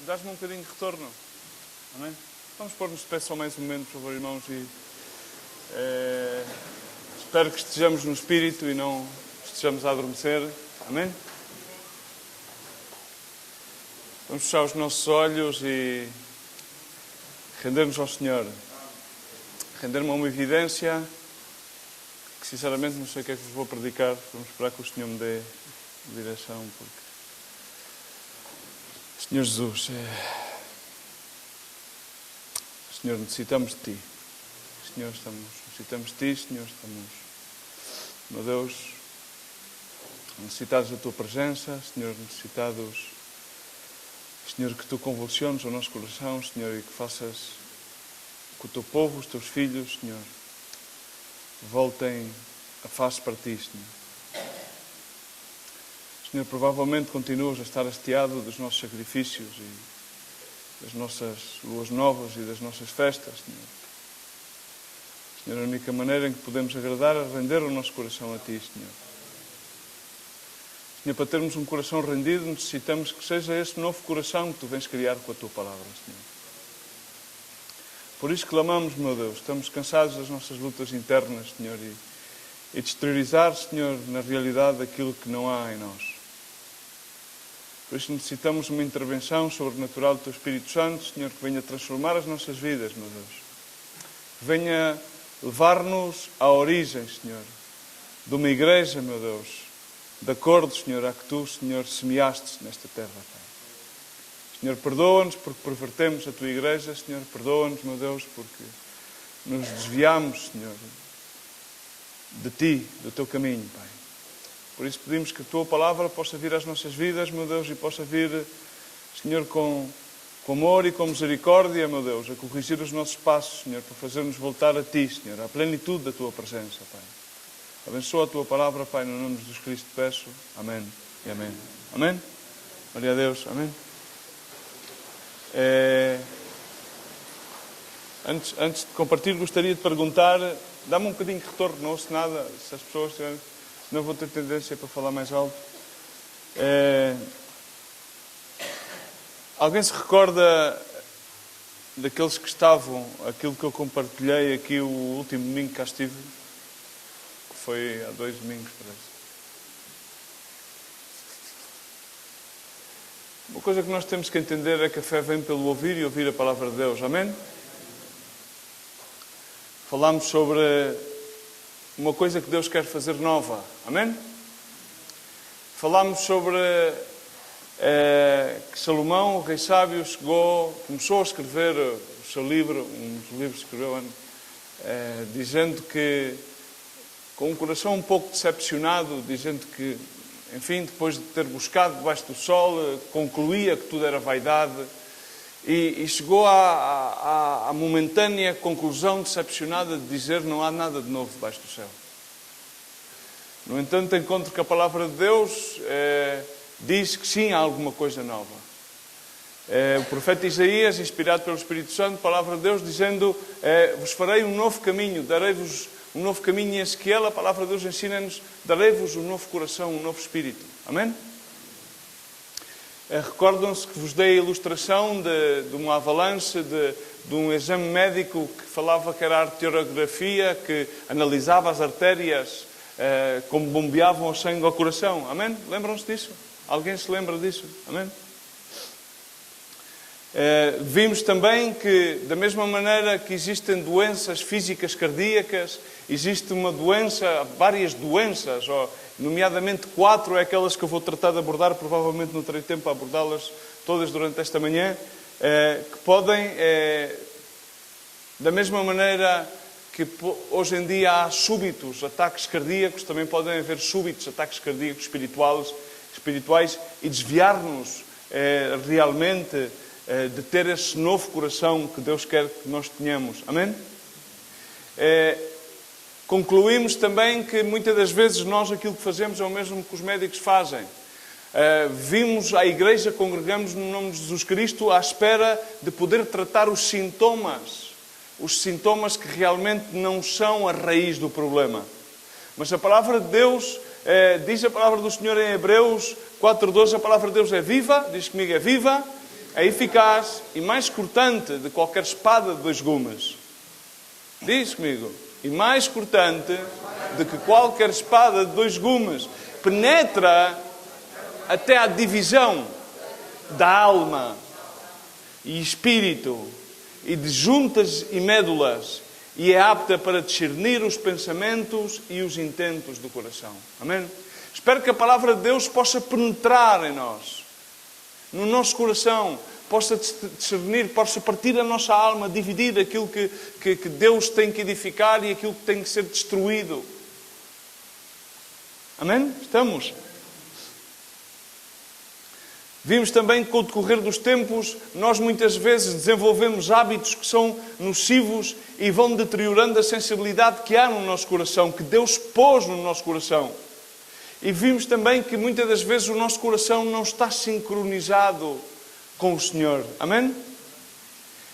Dás-me um bocadinho de retorno. Amém? Vamos pôr-nos de pé só mais um momento, por favor, irmãos. E, espero que estejamos no Espírito e não estejamos a adormecer. Amém? Vamos fechar os nossos olhos e render-nos ao Senhor. Render-me a uma evidência que, sinceramente, não sei o que é que vos vou predicar. Vamos esperar que o Senhor me dê direção, porque... Senhor Jesus, Senhor, necessitamos de Ti. Senhor, necessitamos de Ti, Senhor, estamos, meu Deus, necessitados da Tua presença, Senhor, necessitados, Senhor, que Tu convulsiones o nosso coração, Senhor, e que faças que o Teu povo, os Teus filhos, Senhor, voltem a face para Ti, Senhor. Senhor, provavelmente continuas a estar hasteado dos nossos sacrifícios e das nossas luas novas e das nossas festas, Senhor. Senhor, a única maneira em que podemos agradar é render o nosso coração a Ti, Senhor. Senhor, para termos um coração rendido, necessitamos que seja esse novo coração que Tu vens criar com a Tua palavra, Senhor. Por isso clamamos, meu Deus, estamos cansados das nossas lutas internas, Senhor, e de exteriorizar, Senhor, na realidade aquilo que não há em nós. Por isso necessitamos uma intervenção sobrenatural do Teu Espírito Santo, Senhor, que venha transformar as nossas vidas, meu Deus. Que venha levar-nos à origem, Senhor, de uma igreja, meu Deus, de acordo, Senhor, a que Tu, Senhor, semeaste nesta terra, Pai. Senhor, perdoa-nos porque pervertemos a Tua igreja, Senhor, perdoa-nos, meu Deus, porque nos desviamos, Senhor, de Ti, do Teu caminho, Pai. Por isso pedimos que a Tua palavra possa vir às nossas vidas, meu Deus, e possa vir, Senhor, com amor e com misericórdia, meu Deus, a corrigir os nossos passos, Senhor, para fazer-nos voltar a Ti, Senhor, à plenitude da Tua presença, Pai. Abençoa a Tua palavra, Pai, no nome de Jesus Cristo peço. Amém e amém. Amém? Glória a Deus. Amém? Antes de compartilhar, gostaria de perguntar, dá-me um bocadinho de retorno, não ouço nada, se as pessoas tiverem... Não vou ter tendência para falar mais alto. Alguém se recorda daqueles que estavam, aquilo que eu compartilhei aqui o último domingo que cá estive? Que foi há 2 domingos, parece. Uma coisa que nós temos que entender é que a fé vem pelo ouvir e ouvir a palavra de Deus. Amém? Falámos sobre uma coisa que Deus quer fazer nova. Amém? Falámos sobre que Salomão, o rei sábio, começou a escrever o seu livro, um dos livros que escreveu, dizendo que, com um coração um pouco decepcionado, dizendo que, enfim, depois de ter buscado debaixo do sol, concluía que tudo era vaidade, e chegou à momentânea conclusão decepcionada de dizer não há nada de novo debaixo do céu. No entanto, encontro que a palavra de Deus diz que sim, há alguma coisa nova. O profeta Isaías, inspirado pelo Espírito Santo, palavra de Deus, dizendo vos farei um novo caminho, darei-vos um novo caminho. Em Ezequiel, a palavra de Deus ensina-nos, darei-vos um novo coração, um novo espírito. Amém? Recordam-se que vos dei a ilustração de uma avalanche, de um exame médico que falava que era a arteriografia, que analisava as artérias, como bombeavam o sangue ao coração. Amém? Lembram-se disso? Alguém se lembra disso? Amém? Vimos também que, da mesma maneira que existem doenças físicas cardíacas, existe uma doença, várias doenças, nomeadamente 4 é aquelas que eu vou tratar de abordar, provavelmente não terei tempo para abordá-las todas durante esta manhã, que podem, da mesma maneira que hoje em dia há súbitos ataques cardíacos, também podem haver súbitos ataques cardíacos espirituais e desviar-nos realmente de ter esse novo coração que Deus quer que nós tenhamos. Amém? Concluímos também que muitas das vezes nós aquilo que fazemos é o mesmo que os médicos fazem. Vimos à igreja, congregamos no nome de Jesus Cristo à espera de poder tratar os sintomas que realmente não são a raiz do problema. Mas a palavra de Deus diz a palavra do Senhor em Hebreus 4:12, a palavra de Deus é viva, diz comigo, é viva, é eficaz e mais cortante de qualquer espada de dois gumes. Diz comigo, e mais cortante do que qualquer espada de dois gumes. Penetra até à divisão da alma e espírito e de juntas e médulas, e é apta para discernir os pensamentos e os intentos do coração. Amém? Espero que a palavra de Deus possa penetrar em nós, no nosso coração, possa discernir, possa partir a nossa alma, dividir aquilo que Deus tem que edificar e aquilo que tem que ser destruído. Amém? Estamos? Vimos também que com o decorrer dos tempos, nós muitas vezes desenvolvemos hábitos que são nocivos e vão deteriorando a sensibilidade que há no nosso coração, que Deus pôs no nosso coração. E vimos também que muitas das vezes o nosso coração não está sincronizado com o Senhor. Amém?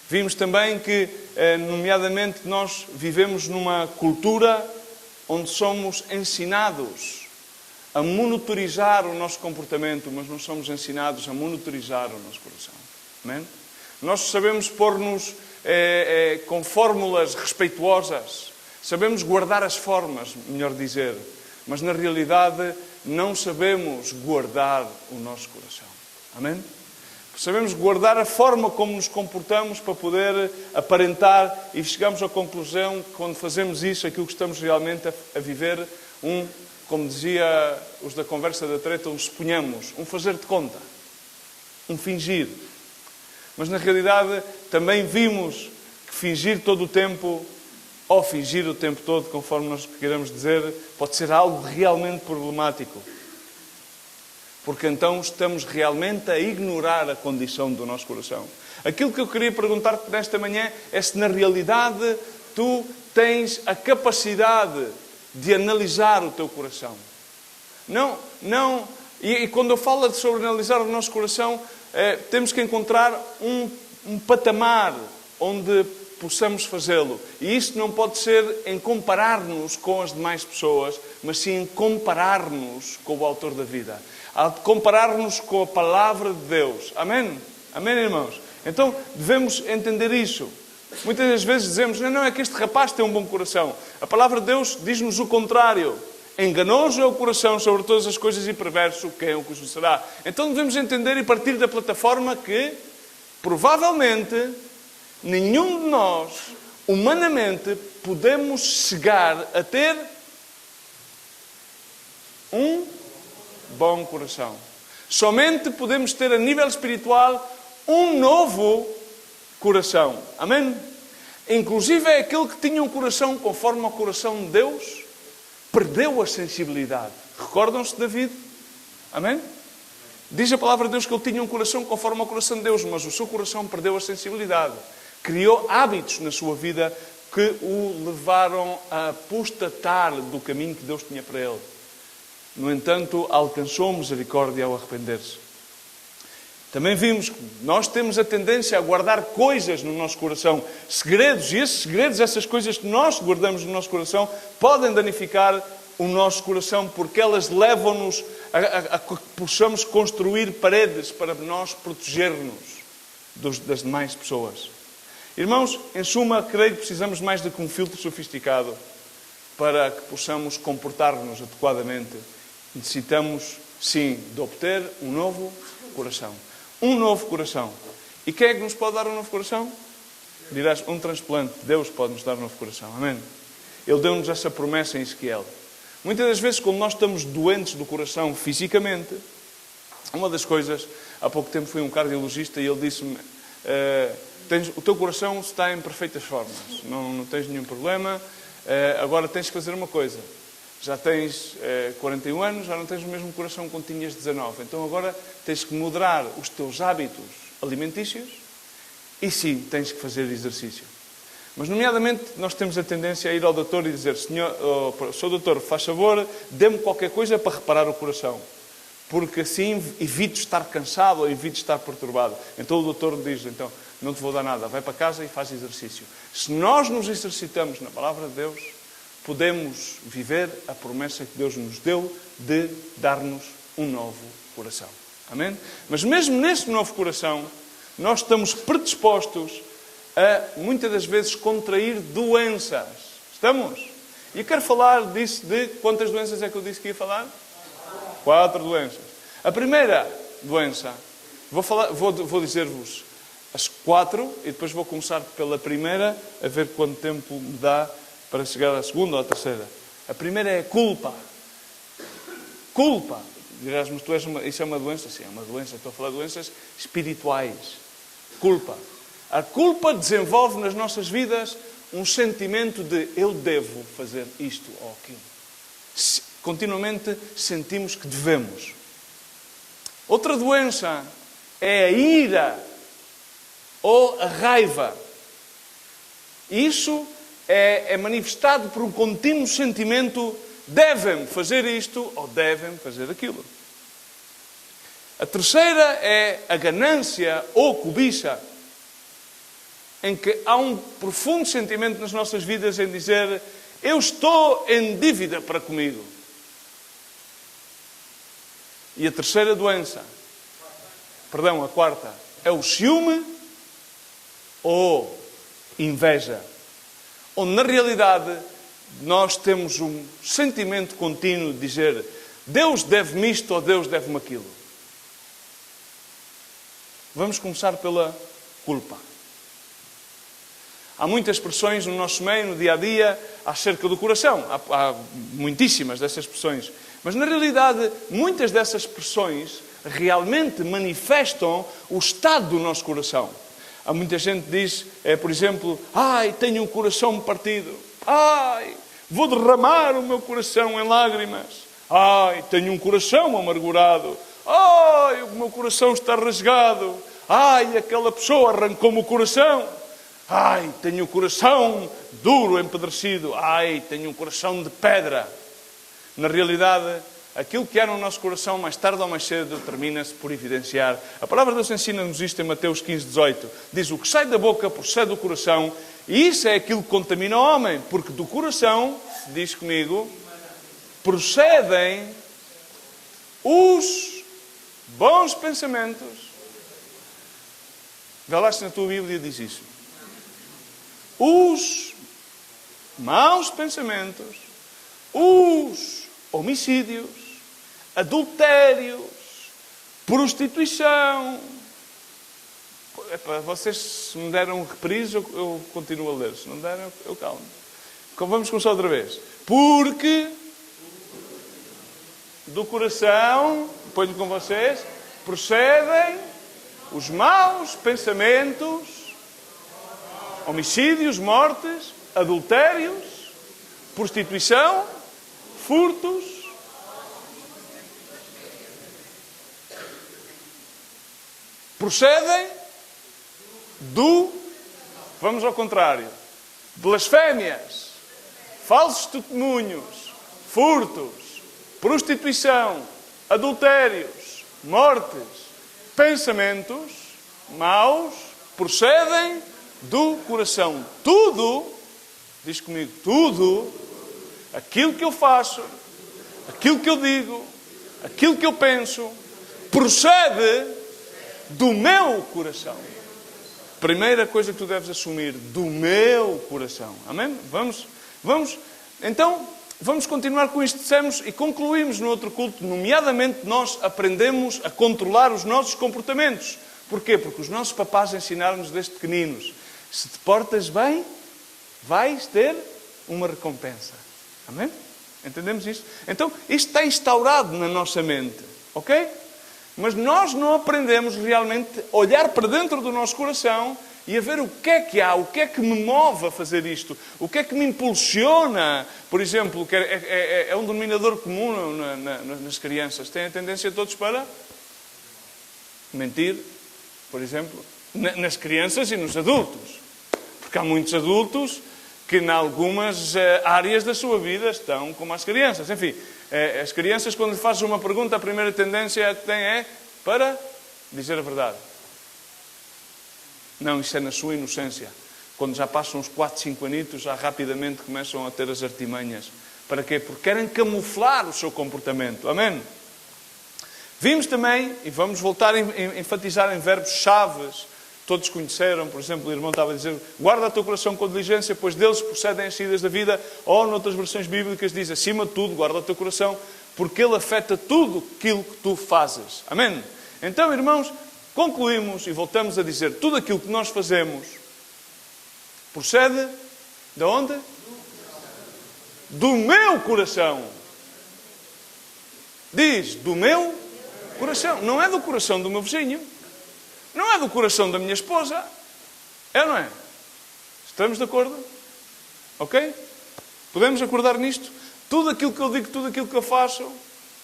Vimos também que, nomeadamente, nós vivemos numa cultura onde somos ensinados a monitorizar o nosso comportamento, mas não somos ensinados a monitorizar o nosso coração. Amém? Nós sabemos pôr-nos com fórmulas respeituosas, sabemos guardar as formas, melhor dizer, mas na realidade não sabemos guardar o nosso coração. Amém? Sabemos guardar a forma como nos comportamos para poder aparentar, e chegamos à conclusão que quando fazemos isso, aquilo que estamos realmente a viver, como dizia os da conversa da treta, suponhamos, fazer de conta, fingir. Mas na realidade também vimos que fingir todo o tempo, ou fingir o tempo todo, conforme nós queiramos dizer, pode ser algo realmente problemático. Porque então estamos realmente a ignorar a condição do nosso coração. Aquilo que eu queria perguntar-te nesta manhã é se na realidade tu tens a capacidade de analisar o teu coração. E quando eu falo sobre analisar o nosso coração, temos que encontrar um patamar onde possamos fazê-lo. E isso não pode ser em comparar-nos com as demais pessoas, mas sim em comparar-nos com o autor da vida. A comparar-nos com a palavra de Deus. Amém? Amém, irmãos? Então, devemos entender isso. Muitas das vezes dizemos, não, é que este rapaz tem um bom coração. A palavra de Deus diz-nos o contrário. Enganoso é o coração sobre todas as coisas e perverso, quem o conhecerá? Então devemos entender e partir da plataforma que, provavelmente, nenhum de nós, humanamente, podemos chegar a ter um bom coração. Somente podemos ter a nível espiritual um novo coração. Amém? Inclusive é aquele que tinha um coração conforme ao coração de Deus, perdeu a sensibilidade. Recordam-se de David? Amém? Diz a palavra de Deus que ele tinha um coração conforme ao coração de Deus, mas o seu coração perdeu a sensibilidade. Criou hábitos na sua vida que o levaram a apostatar do caminho que Deus tinha para ele. No entanto, alcançou misericórdia ao arrepender-se. Também vimos que nós temos a tendência a guardar coisas no nosso coração, segredos, e esses segredos, essas coisas que nós guardamos no nosso coração, podem danificar o nosso coração, porque elas levam-nos a que possamos construir paredes para nós proteger-nos das demais pessoas. Irmãos, em suma, creio que precisamos mais do que um filtro sofisticado para que possamos comportar-nos adequadamente. Necessitamos, sim, de obter um novo coração. Um novo coração. E quem é que nos pode dar um novo coração? Dirás, um transplante. Deus pode nos dar um novo coração. Amém? Ele deu-nos essa promessa em Ezequiel. Muitas das vezes, quando nós estamos doentes do coração fisicamente, uma das coisas, há pouco tempo fui um cardiologista e ele disse-me, o teu coração está em perfeitas formas, não tens nenhum problema, agora tens que fazer uma coisa. Já tens 41 anos, já não tens o mesmo coração quando tinhas 19. Então agora tens que moderar os teus hábitos alimentícios e sim, tens que fazer exercício. Mas, nomeadamente, nós temos a tendência a ir ao doutor e dizer, Sr. doutor, faz favor, dê-me qualquer coisa para reparar o coração. Porque assim evito estar cansado ou evito estar perturbado. Então o doutor diz, então, não te vou dar nada, vai para casa e faz exercício. Se nós nos exercitamos na palavra de Deus, podemos viver a promessa que Deus nos deu de dar-nos um novo coração. Amém? Mas mesmo nesse novo coração, nós estamos predispostos a, muitas das vezes, contrair doenças. Estamos? E eu quero falar disso, de quantas doenças é que eu disse que ia falar? 4 doenças. A primeira doença, vou dizer-vos as 4 e depois vou começar pela primeira, a ver quanto tempo me dá para chegar à segunda ou à terceira. A primeira é a culpa. Culpa. Dirás, mas isso é uma doença? Sim, é uma doença. Estou a falar de doenças espirituais. Culpa. A culpa desenvolve nas nossas vidas um sentimento de eu devo fazer isto ou aquilo. Continuamente sentimos que devemos. Outra doença é a ira ou a raiva. Isso é manifestado por um contínuo sentimento: devem fazer isto ou devem fazer aquilo. A terceira é a ganância ou cobiça, em que há um profundo sentimento nas nossas vidas em dizer: eu estou em dívida para comigo. E a terceira doença, a quarta, é o ciúme ou inveja, onde na realidade nós temos um sentimento contínuo de dizer: Deus deve-me isto ou Deus deve-me aquilo. Vamos começar pela culpa. Há muitas expressões no nosso meio, no dia-a-dia, acerca do coração. Há muitíssimas dessas expressões. Mas, na realidade, muitas dessas expressões realmente manifestam o estado do nosso coração. Há muita gente que diz, por exemplo: ai, tenho um coração partido. Ai, vou derramar o meu coração em lágrimas. Ai, tenho um coração amargurado. Ai, o meu coração está rasgado. Ai, aquela pessoa arrancou-me o coração. Ai, tenho um coração duro, empedrecido. Ai, tenho um coração de pedra. Na realidade, aquilo que há no nosso coração, mais tarde ou mais cedo, termina-se por evidenciar. A palavra de Deus ensina-nos isto em Mateus 15:18. Diz: o que sai da boca procede do coração, e isso é aquilo que contamina o homem. Porque do coração, diz comigo, procedem os bons pensamentos. Vê lá se na tua Bíblia diz isso. Os maus pensamentos, os homicídios, adultérios, prostituição. Vocês, se me deram um reprise, eu continuo a ler. Se não deram, eu calmo. Vamos começar outra vez. Porque do coração, ponho com vocês, procedem os maus pensamentos, homicídios, mortes, adultérios, prostituição, furtos. Procedem vamos ao contrário, blasfémias, falsos testemunhos, furtos, prostituição, adultérios, mortes, pensamentos maus, procedem do coração. Tudo, diz comigo, tudo, aquilo que eu faço, aquilo que eu digo, aquilo que eu penso, procede do meu coração. Primeira coisa que tu deves assumir, do meu coração. Amém? Então, vamos continuar com isto que dissemos e concluímos no outro culto. Nomeadamente, nós aprendemos a controlar os nossos comportamentos. Porquê? Porque os nossos papás ensinaram-nos desde pequeninos: se te portas bem, vais ter uma recompensa. Amém? Entendemos isto? Então, isto está instaurado na nossa mente. Ok? Mas nós não aprendemos realmente a olhar para dentro do nosso coração e a ver o que é que há, o que é que me move a fazer isto, o que é que me impulsiona. Por exemplo, que é um denominador comum nas crianças. Têm a tendência todos para mentir, por exemplo, nas crianças e nos adultos. Porque há muitos adultos que, em algumas áreas da sua vida, estão como as crianças. Enfim, as crianças, quando lhe fazes uma pergunta, a primeira tendência que têm é para dizer a verdade. Não, isso é na sua inocência. Quando já passam uns 4, 5 anitos, já rapidamente começam a ter as artimanhas. Para quê? Porque querem camuflar o seu comportamento. Amém? Vimos também, e vamos voltar a enfatizar em verbos chaves, todos conheceram, por exemplo, o irmão estava a dizer, guarda o teu coração com diligência, pois deles procedem as saídas da vida, ou noutras versões bíblicas diz, acima de tudo, guarda o teu coração, porque ele afeta tudo aquilo que tu fazes. Amém? Então, irmãos, concluímos e voltamos a dizer, tudo aquilo que nós fazemos procede de onde? Do meu coração. Diz, do meu coração. Não é do coração do meu vizinho. Não é do coração da minha esposa. É ou não é? Estamos de acordo? Ok? Podemos acordar nisto? Tudo aquilo que eu digo, tudo aquilo que eu faço,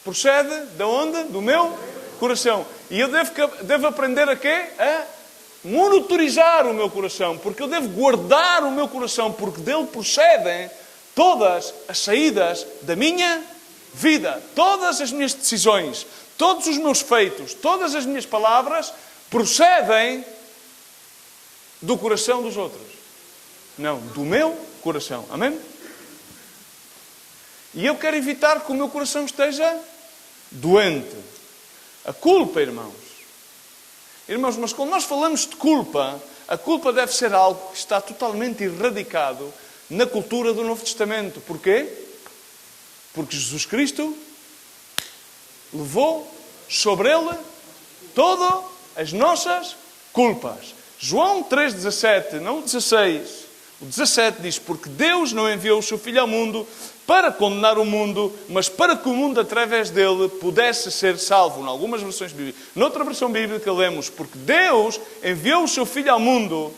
procede de onde? Do meu coração. E eu devo aprender a quê? A monitorizar o meu coração. Porque eu devo guardar o meu coração. Porque dele procedem todas as saídas da minha vida. Todas as minhas decisões, todos os meus feitos, todas as minhas palavras procedem do coração dos outros. Não, do meu coração. Amém? E eu quero evitar que o meu coração esteja doente. A culpa, irmãos. Irmãos, mas quando nós falamos de culpa, a culpa deve ser algo que está totalmente erradicado na cultura do Novo Testamento. Porquê? Porque Jesus Cristo levou sobre ele todas as nossas culpas. João 3,17, não o 16. O 17 diz, porque Deus não enviou o seu Filho ao mundo para condenar o mundo, mas para que o mundo, através dele, pudesse ser salvo. Em algumas versões bíblicas. Noutra versão bíblica lemos, porque Deus enviou o seu Filho ao mundo,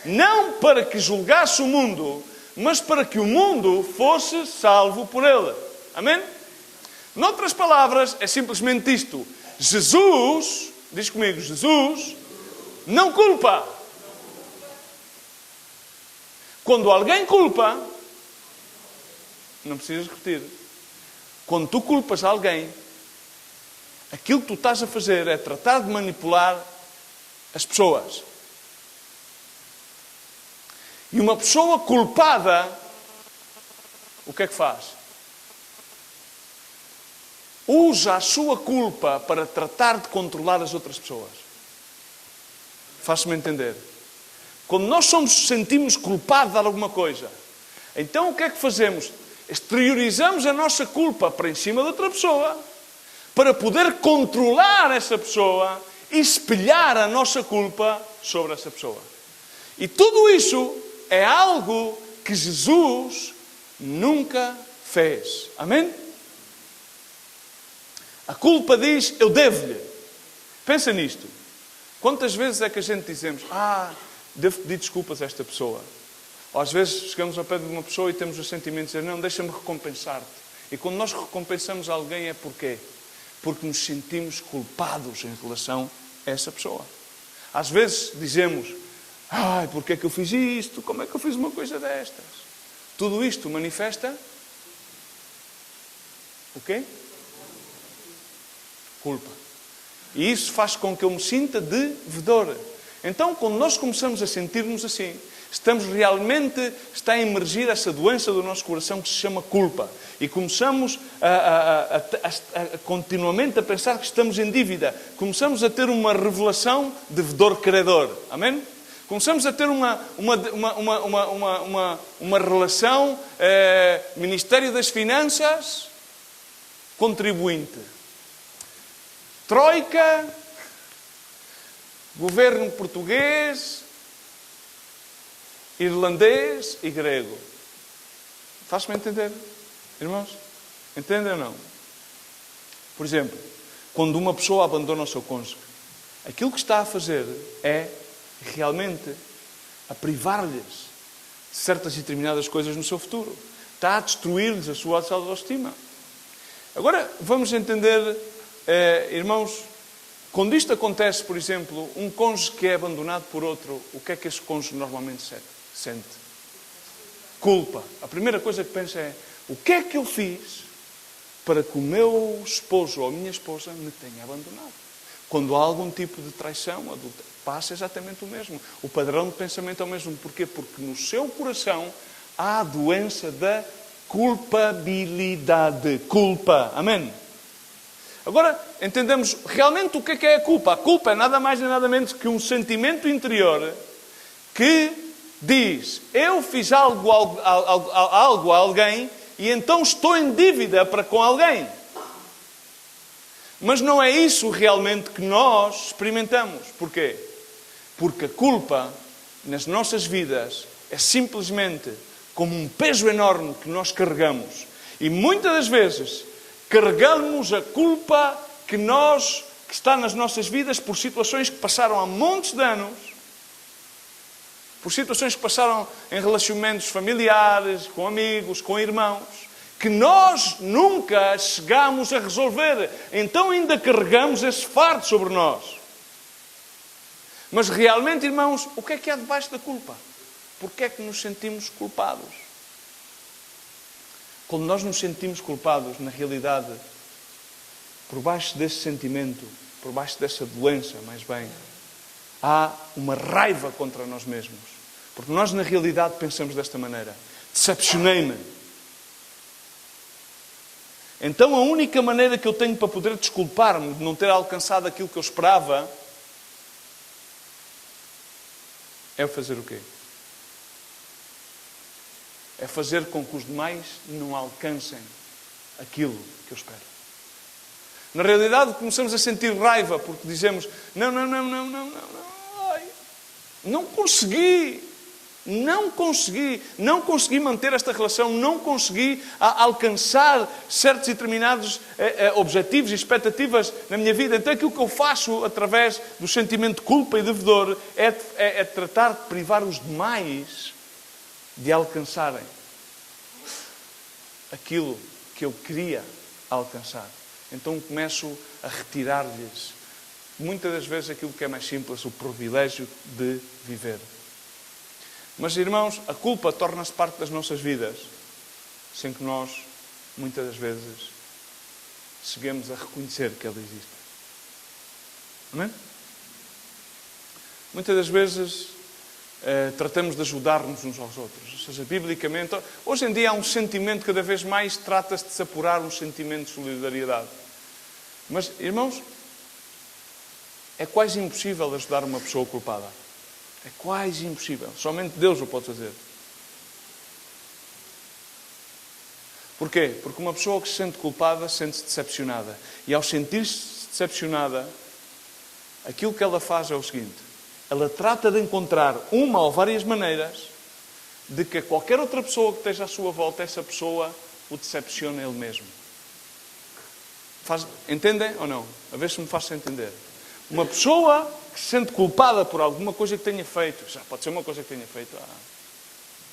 não para que julgasse o mundo, mas para que o mundo fosse salvo por ele. Amém? Noutras palavras, é simplesmente isto. Jesus, diz comigo, Jesus não culpa. Quando alguém culpa, não precisas repetir. Quando tu culpas alguém, aquilo que tu estás a fazer é tratar de manipular as pessoas. E uma pessoa culpada, o que é que faz? Usa a sua culpa para tratar de controlar as outras pessoas. Faço-me entender. Quando nós sentimos culpados de alguma coisa, então o que é que fazemos? Exteriorizamos a nossa culpa para em cima de outra pessoa, para poder controlar essa pessoa e espelhar a nossa culpa sobre essa pessoa. E tudo isso é algo que Jesus nunca fez. Amém? A culpa diz, eu devo-lhe. Pensa nisto. Quantas vezes é que a gente dizemos, devo pedir desculpas a esta pessoa? Ou às vezes chegamos ao pé de uma pessoa e temos o sentimento de dizer, não, deixa-me recompensar-te. E quando nós recompensamos alguém é porquê? Porque nos sentimos culpados em relação a essa pessoa. Às vezes dizemos, porque é que eu fiz isto? Como é que eu fiz uma coisa destas? Tudo isto manifesta o quê? Culpa. E isso faz com que eu me sinta devedor. Então, quando nós começamos a sentir-nos assim, está a emergir essa doença do nosso coração que se chama culpa. E começamos a continuamente a pensar que estamos em dívida. Começamos a ter uma revelação de devedor-credor. Amém? Começamos a ter uma relação Ministério das Finanças contribuinte. Troika, governo português, irlandês e grego. Faz-me entender, irmãos? Entendem ou não? Por exemplo, quando uma pessoa abandona o seu cônjuge, aquilo que está a fazer é realmente a privar-lhes de certas e determinadas coisas no seu futuro. Está a destruir-lhes a sua autoestima. Agora, vamos entender, irmãos, quando isto acontece, por exemplo, um cônjuge que é abandonado por outro, o que é que esse cônjuge normalmente sente? Culpa. A primeira coisa que pensa é, o que é que eu fiz para que o meu esposo ou a minha esposa me tenha abandonado? Quando há algum tipo de traição, adultério. passa exatamente o mesmo. O padrão de pensamento é o mesmo. Porquê? Porque no seu coração há a doença da culpabilidade. Culpa. Amém? Agora, entendemos realmente o que é a culpa. A culpa é nada mais nem nada menos que um sentimento interior que diz: eu fiz algo a alguém e então estou em dívida para com alguém. Mas não é isso realmente que nós experimentamos. Porquê? Porque a culpa nas nossas vidas é simplesmente como um peso enorme que nós carregamos. E muitas das vezes carregamos a culpa que está nas nossas vidas por situações que passaram há montes de anos, por situações que passaram em relacionamentos familiares, com amigos, com irmãos, que nós nunca chegamos a resolver. Então ainda carregamos esse fardo sobre nós. Mas realmente, irmãos, o que há debaixo da culpa? Porquê é que nos sentimos culpados? Quando nós nos sentimos culpados, na realidade, por baixo desse sentimento, por baixo dessa doença, mais bem, há uma raiva contra nós mesmos. Porque nós, na realidade, pensamos desta maneira: decepcionei-me. Então a única maneira que eu tenho para poder desculpar-me de não ter alcançado aquilo que eu esperava é fazer o quê? É fazer com que os demais não alcancem aquilo que eu espero. Na realidade, começamos a sentir raiva porque dizemos: não consegui manter esta relação, não consegui alcançar certos e determinados objetivos e expectativas na minha vida. Então aquilo que eu faço através do sentimento de culpa e devedor é tratar de privar os demais de alcançarem aquilo que eu queria alcançar. Então começo a retirar-lhes, muitas das vezes, aquilo que é mais simples, o privilégio de viver. Mas, irmãos, a culpa torna-se parte das nossas vidas, sem que nós, muitas das vezes, cheguemos a reconhecer que ela existe. Amém? Muitas das vezes tratamos de ajudar-nos uns aos outros. Ou seja, biblicamente, hoje em dia há um sentimento, cada vez mais trata-se de se apurar um sentimento de solidariedade. Mas, irmãos, é quase impossível ajudar uma pessoa culpada. É quase impossível. Somente Deus o pode fazer. Porquê? Porque uma pessoa que se sente culpada sente-se decepcionada. E ao sentir-se decepcionada, aquilo que ela faz é o seguinte: ela trata de encontrar uma ou várias maneiras de que qualquer outra pessoa que esteja à sua volta, essa pessoa o decepcione a ele mesmo. Entendem ou não? A ver se me faço entender. Uma pessoa que se sente culpada por alguma coisa que tenha feito, já pode ser uma coisa que tenha feito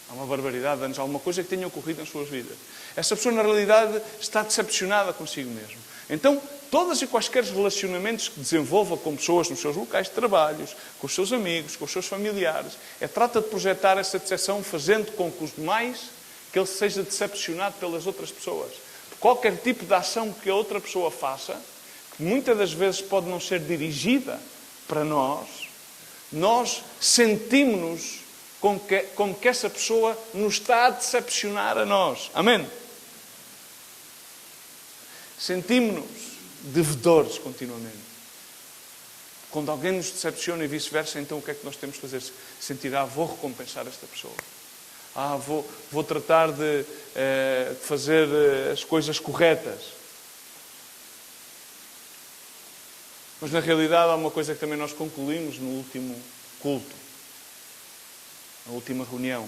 há uma barbaridade de anos, alguma coisa que tenha ocorrido nas suas vidas. Essa pessoa, na realidade, está decepcionada consigo mesmo. Então, todos e quaisquer relacionamentos que desenvolva com pessoas nos seus locais de trabalho, com os seus amigos, com os seus familiares, trata de projetar essa decepção, fazendo com que os demais, que ele seja decepcionado pelas outras pessoas. Qualquer tipo de ação que a outra pessoa faça, que muitas das vezes pode não ser dirigida para nós sentimos-nos como que essa pessoa nos está a decepcionar a nós. Amém? Sentimos-nos devedores continuamente. Quando alguém nos decepciona e vice-versa, então o que é que nós temos de fazer? Sentir: vou recompensar esta pessoa. Vou tratar de fazer as coisas corretas. Mas na realidade há uma coisa que também nós concluímos no último culto, na última reunião.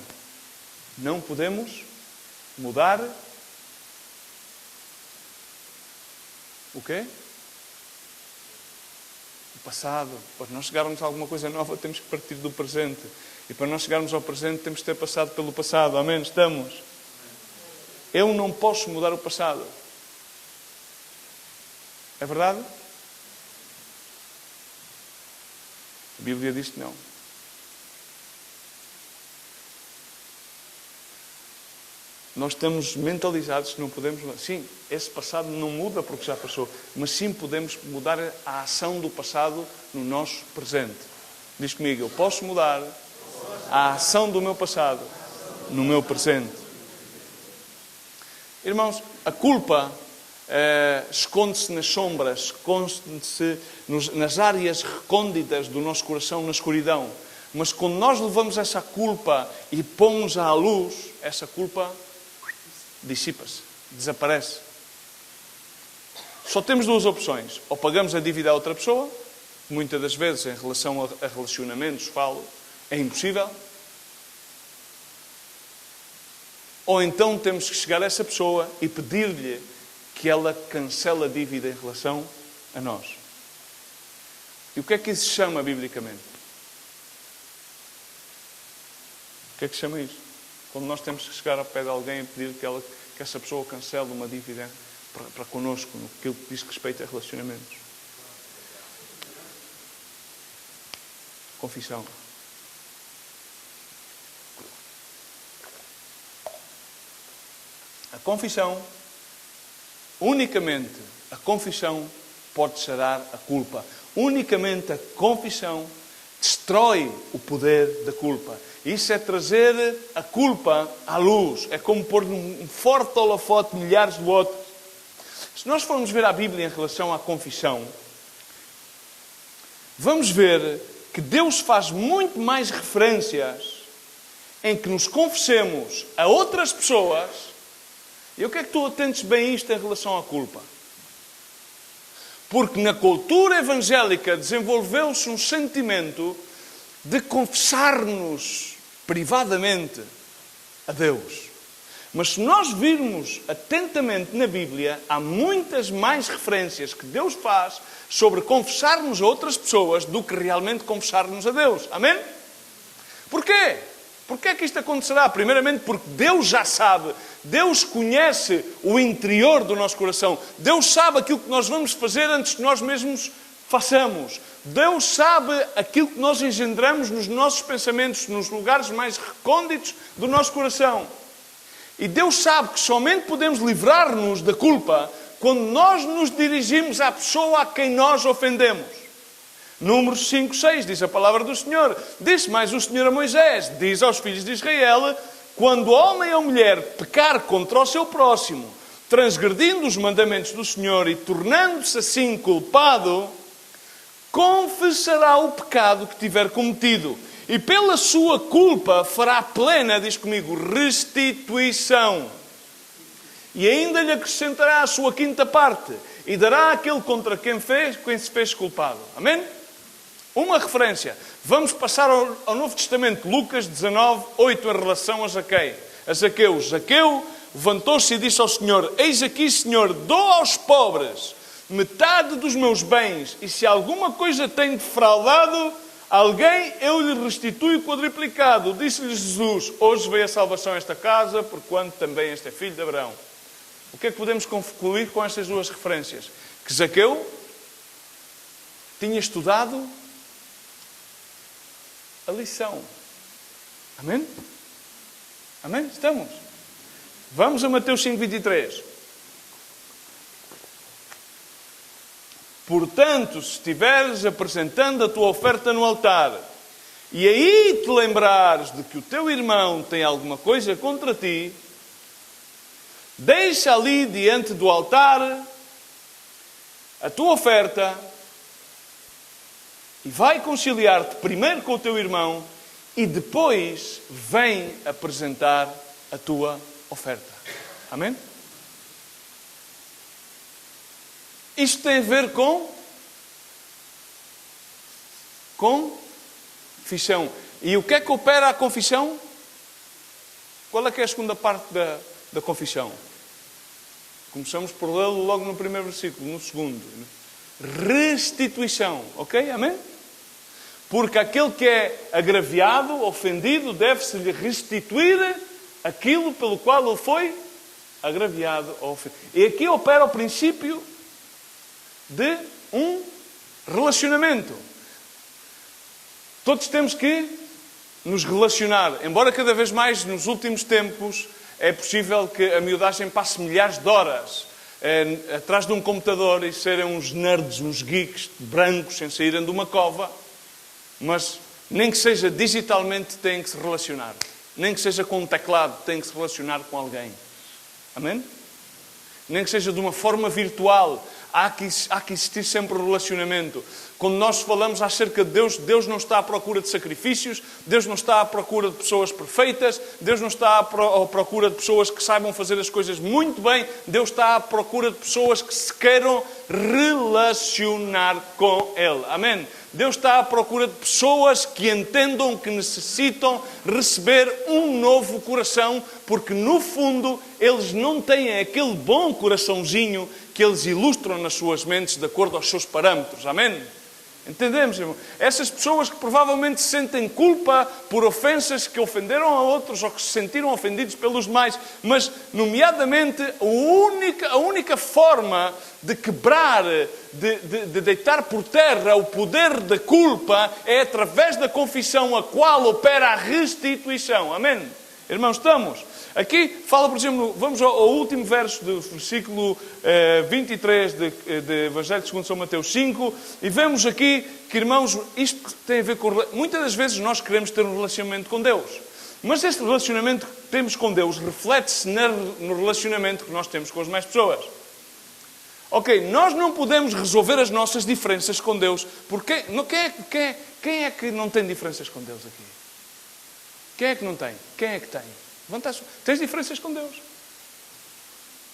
Não podemos mudar o quê? O passado. Para nós chegarmos a alguma coisa nova, temos que partir do presente. E para nós chegarmos ao presente, temos que ter passado pelo passado. Amém? Estamos? Eu não posso mudar o passado. É verdade? A Bíblia diz que não. Nós estamos mentalizados que não podemos mudar. Sim, esse passado não muda porque já passou. Mas sim podemos mudar a ação do passado no nosso presente. Diz comigo, eu posso mudar a ação do meu passado no meu presente. Irmãos, a culpa esconde-se nas sombras, esconde-se nas áreas recônditas do nosso coração, na escuridão. Mas quando nós levamos essa culpa e pomos-a à luz, essa culpa dissipa-se, desaparece. Só temos duas opções. Ou pagamos a dívida a outra pessoa, muitas das vezes em relação a relacionamentos, é impossível. Ou então temos que chegar a essa pessoa e pedir-lhe que ela cancele a dívida em relação a nós. E o que é que isso se chama biblicamente? O que é que se chama isso? Quando nós temos que chegar ao pé de alguém e pedir que essa pessoa cancele uma dívida para connosco, no que diz respeito a relacionamentos. Confissão. A confissão, unicamente a confissão pode sarar a culpa. Unicamente a confissão destrói o poder da culpa. Isso é trazer a culpa à luz. É como pôr um forte holofote, milhares de watts. Se nós formos ver a Bíblia em relação à confissão, vamos ver que Deus faz muito mais referências em que nos confessemos a outras pessoas. E eu quero que tu atentes bem a isto em relação à culpa. Porque na cultura evangélica desenvolveu-se um sentimento de confessar-nos privadamente a Deus. Mas se nós virmos atentamente na Bíblia, há muitas mais referências que Deus faz sobre confessar-nos a outras pessoas do que realmente confessar-nos a Deus. Amém? Porquê? Porquê é que isto acontecerá? Primeiramente porque Deus já sabe. Deus conhece o interior do nosso coração. Deus sabe aquilo que nós vamos fazer antes que nós mesmos façamos. Deus sabe aquilo que nós engendramos nos nossos pensamentos, nos lugares mais recônditos do nosso coração. E Deus sabe que somente podemos livrar-nos da culpa quando nós nos dirigimos à pessoa a quem nós ofendemos. Números 5, 6, diz a palavra do Senhor. Disse mais o Senhor a Moisés, diz aos filhos de Israel, quando homem ou mulher pecar contra o seu próximo, transgredindo os mandamentos do Senhor e tornando-se assim culpado, confessará o pecado que tiver cometido. E pela sua culpa fará plena, diz comigo, restituição. E ainda lhe acrescentará a sua quinta parte. E dará àquele contra quem se fez culpado. Amém? Uma referência. Vamos passar ao Novo Testamento. Lucas 19, 8, em relação a Zaqueu. Zaqueu levantou-se e disse ao Senhor, eis aqui, Senhor, dou aos pobres metade dos meus bens. E se alguma coisa tenho defraudado alguém, eu lhe restituo quadriplicado. Disse-lhe Jesus, hoje veio a salvação a esta casa, porquanto também este é filho de Abraão. O que é que podemos concluir com estas duas referências? Que Zaqueu tinha estudado a lição. Amém? Amém? Estamos? Vamos a Mateus 5:23. Portanto, se estiveres apresentando a tua oferta no altar, e aí te lembrares de que o teu irmão tem alguma coisa contra ti, deixa ali diante do altar a tua oferta e vai conciliar-te primeiro com o teu irmão e depois vem apresentar a tua oferta. Amém? Isto tem a ver com confissão. E o que é que opera a confissão? Qual é que é a segunda parte da confissão? Começamos por lê-lo logo no primeiro versículo, no segundo. Restituição. Ok? Amém? Porque aquele que é agraviado, ofendido, deve-se-lhe restituir aquilo pelo qual ele foi agraviado ou ofendido. E aqui opera o princípio de um relacionamento. Todos temos que nos relacionar. Embora cada vez mais nos últimos tempos é possível que a miudagem passe milhares de horas atrás de um computador e serem uns nerds, uns geeks brancos sem saírem de uma cova. Mas Nem que seja digitalmente, têm que se relacionar. Nem que seja com um teclado, têm que se relacionar com alguém. Amém? Nem que seja de uma forma virtual, há que existir sempre um relacionamento. Quando nós falamos acerca de Deus, Deus não está à procura de sacrifícios, Deus não está à procura de pessoas perfeitas, Deus não está à procura de pessoas que saibam fazer as coisas muito bem, Deus está à procura de pessoas que se queiram relacionar com Ele. Amém? Deus está à procura de pessoas que entendam que necessitam receber um novo coração, porque no fundo eles não têm aquele bom coraçãozinho que eles ilustram nas suas mentes de acordo aos seus parâmetros. Amém? Entendemos, irmão? Essas pessoas que provavelmente sentem culpa por ofensas que ofenderam a outros ou que se sentiram ofendidos pelos demais, mas, nomeadamente, a única forma de quebrar, de deitar por terra o poder da culpa é através da confissão, a qual opera a restituição. Amém? Irmãos, estamos? Aqui fala, por exemplo, vamos ao último verso do versículo 23 de Evangelho segundo São Mateus 5, e vemos aqui que, irmãos, isto tem a ver com... Muitas das vezes nós queremos ter um relacionamento com Deus, mas este relacionamento que temos com Deus reflete-se no relacionamento que nós temos com as demais pessoas. Ok, nós não podemos resolver as nossas diferenças com Deus, porque quem é que não tem diferenças com Deus aqui? Quem é que não tem? Quem é que tem? Tens diferenças com Deus.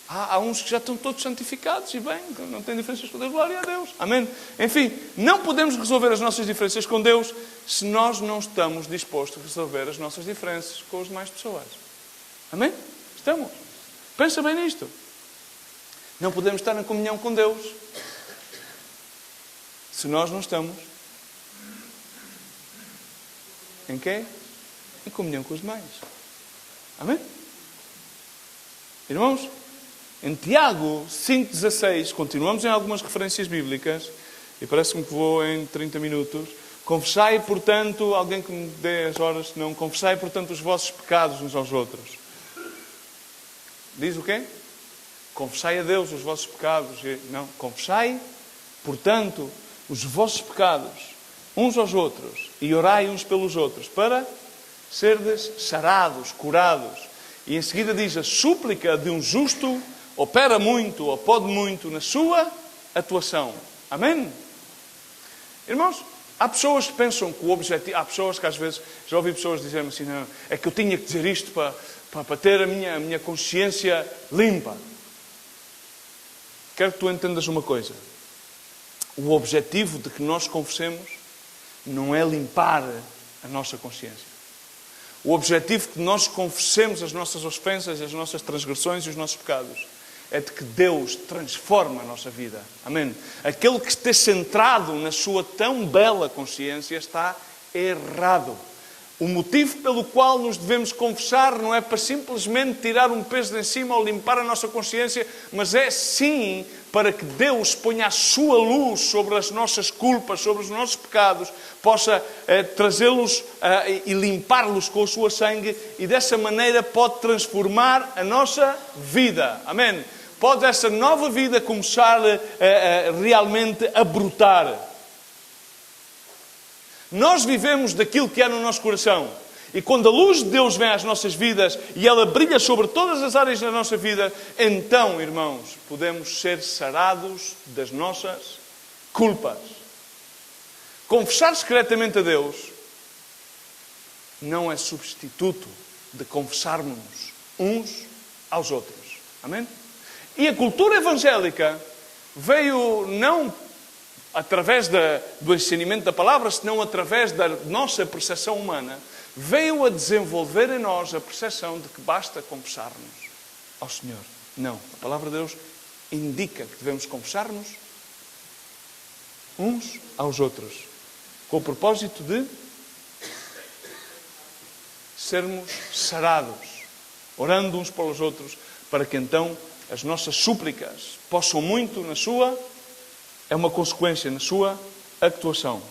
Há uns que já estão todos santificados e bem, não têm diferenças com Deus. Glória a Deus. Amém? Enfim, não podemos resolver as nossas diferenças com Deus se nós não estamos dispostos a resolver as nossas diferenças com as demais pessoas. Amém? Estamos? Pensa bem nisto. Não podemos estar na comunhão com Deus se nós não estamos em quê? Em comunhão com os demais. Amém? Irmãos, em Tiago 5,16, continuamos em algumas referências bíblicas, e parece-me que vou em 30 minutos. Confessai, portanto, alguém que me dê as horas, não, confessai, portanto, os vossos pecados uns aos outros. Diz o quê? Confessai a Deus os vossos pecados. Não, confessai, portanto, os vossos pecados uns aos outros, e orai uns pelos outros, para serdes sarados, curados. E em seguida diz, a súplica de um justo opera muito, ou pode muito, na sua atuação. Amém? Irmãos, há pessoas que pensam que o objetivo... Há pessoas que às vezes... Já ouvi pessoas dizerem assim, não, é que eu tinha que dizer isto para ter a minha consciência limpa. Quero que tu entendas uma coisa. O objetivo de que nós confessemos não é limpar a nossa consciência. O objetivo de que nós confessemos as nossas ofensas, as nossas transgressões e os nossos pecados é de que Deus transforme a nossa vida. Amém? Aquele que esteja centrado na sua tão bela consciência está errado. O motivo pelo qual nos devemos confessar não é para simplesmente tirar um peso de em cima ou limpar a nossa consciência, mas é sim para que Deus ponha a sua luz sobre as nossas culpas, sobre os nossos pecados, possa trazê-los e limpá-los com a sua sangue, e dessa maneira pode transformar a nossa vida. Amém? Pode essa nova vida começar realmente a brotar. Nós vivemos daquilo que há no nosso coração. E quando a luz de Deus vem às nossas vidas e ela brilha sobre todas as áreas da nossa vida, então, irmãos, podemos ser sarados das nossas culpas. Confessar secretamente a Deus não é substituto de confessarmos uns aos outros. Amém? E a cultura evangélica veio não através do ensinamento da palavra, senão através da nossa percepção humana, veio a desenvolver em nós a percepção de que basta confessar-nos ao Senhor. Não. A palavra de Deus indica que devemos confessar-nos uns aos outros, com o propósito de sermos sarados, orando uns pelos outros, para que então as nossas súplicas possam muito na sua... É uma consequência na sua atuação.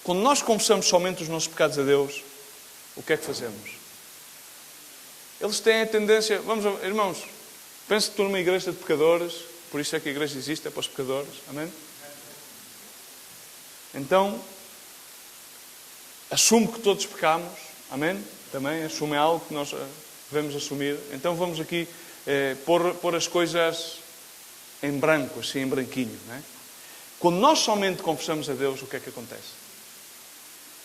Quando nós confessamos somente os nossos pecados a Deus, o que é que fazemos? Eles têm a tendência... Irmãos, penso que estou numa igreja de pecadores, por isso é que a igreja existe, é para os pecadores. Amém? Então, assume que todos pecamos. Amém? Também assume algo que nós devemos assumir. Então vamos aqui pôr as coisas em branco, assim, em branquinho. Não é? Quando nós somente confessamos a Deus, o que é que acontece?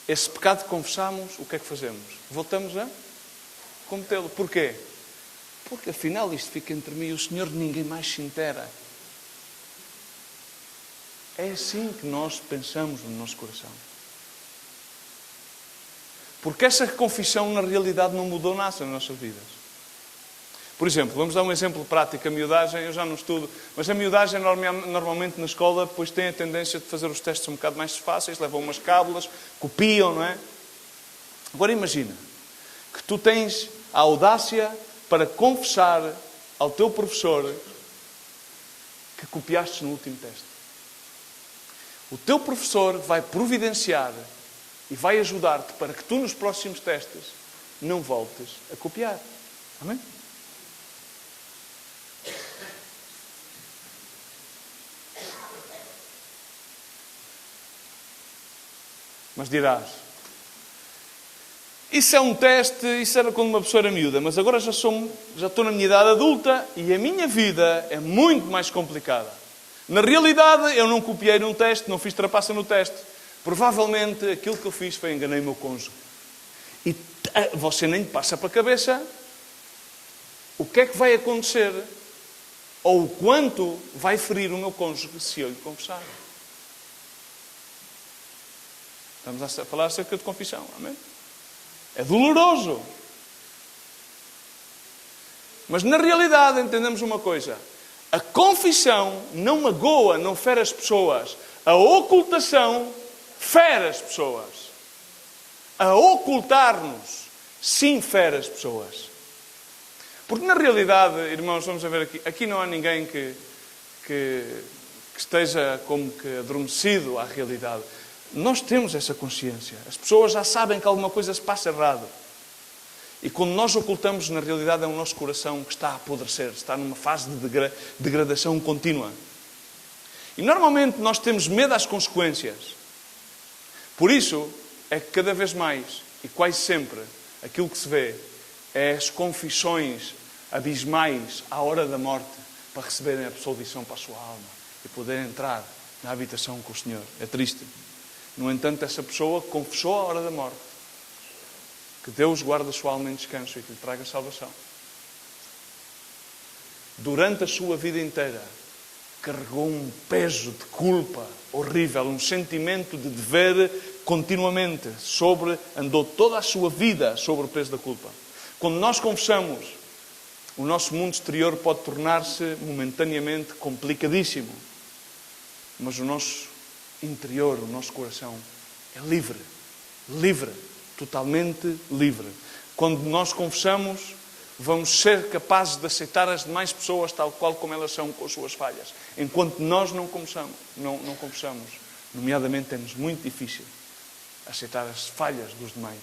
Esse pecado que confessamos, o que é que fazemos? Voltamos a cometê-lo. Porquê? Porque afinal isto fica entre mim e o Senhor, ninguém mais se intera. É assim que nós pensamos no nosso coração. Porque essa confissão na realidade não mudou nada nas nossas vidas. Por exemplo, vamos dar um exemplo prático. A miudagem, eu já não estudo, mas a miudagem normalmente na escola depois tem a tendência de fazer os testes um bocado mais fáceis, levam umas cábulas, copiam, não é? Agora imagina que tu tens a audácia para confessar ao teu professor que copiaste no último teste. O teu professor vai providenciar e vai ajudar-te para que tu nos próximos testes não voltes a copiar. Amém? Mas dirás, isso é um teste, isso era quando uma pessoa era miúda, mas agora já estou na minha idade adulta e a minha vida é muito mais complicada. Na realidade, eu não copiei num teste, não fiz trapaça no teste. Provavelmente, aquilo que eu fiz foi enganei o meu cônjuge. E você nem passa para a cabeça o que é que vai acontecer ou o quanto vai ferir o meu cônjuge se eu lhe confessar. Estamos a falar acerca de confissão, amém? É doloroso. Mas na realidade entendemos uma coisa. A confissão não magoa, não fere as pessoas. A ocultação fere as pessoas. A ocultar-nos, sim, fere as pessoas. Porque na realidade, irmãos, vamos a ver aqui. Aqui não há ninguém que esteja como que adormecido à realidade. Nós temos essa consciência. As pessoas já sabem que alguma coisa se passa errado. E quando nós ocultamos, na realidade é o nosso coração que está a apodrecer, está numa fase de degradação contínua. E normalmente nós temos medo às consequências. Por isso é que cada vez mais, e quase sempre, aquilo que se vê é as confissões abismais à hora da morte para receberem a absolvição para a sua alma e poderem entrar na habitação com o Senhor. É triste. No entanto, essa pessoa confessou à hora da morte que Deus guarda a sua alma em descanso e que lhe traga salvação. Durante a sua vida inteira, carregou um peso de culpa horrível, um sentimento de dever continuamente andou toda a sua vida sobre o peso da culpa. Quando nós confessamos, o nosso mundo exterior pode tornar-se momentaneamente complicadíssimo, mas o nosso interior, o nosso coração é livre, totalmente livre. Quando nós confessamos, vamos ser capazes de aceitar as demais pessoas tal qual como elas são, com as suas falhas. Enquanto nós não confessamos, nomeadamente é-nos muito difícil aceitar as falhas dos demais.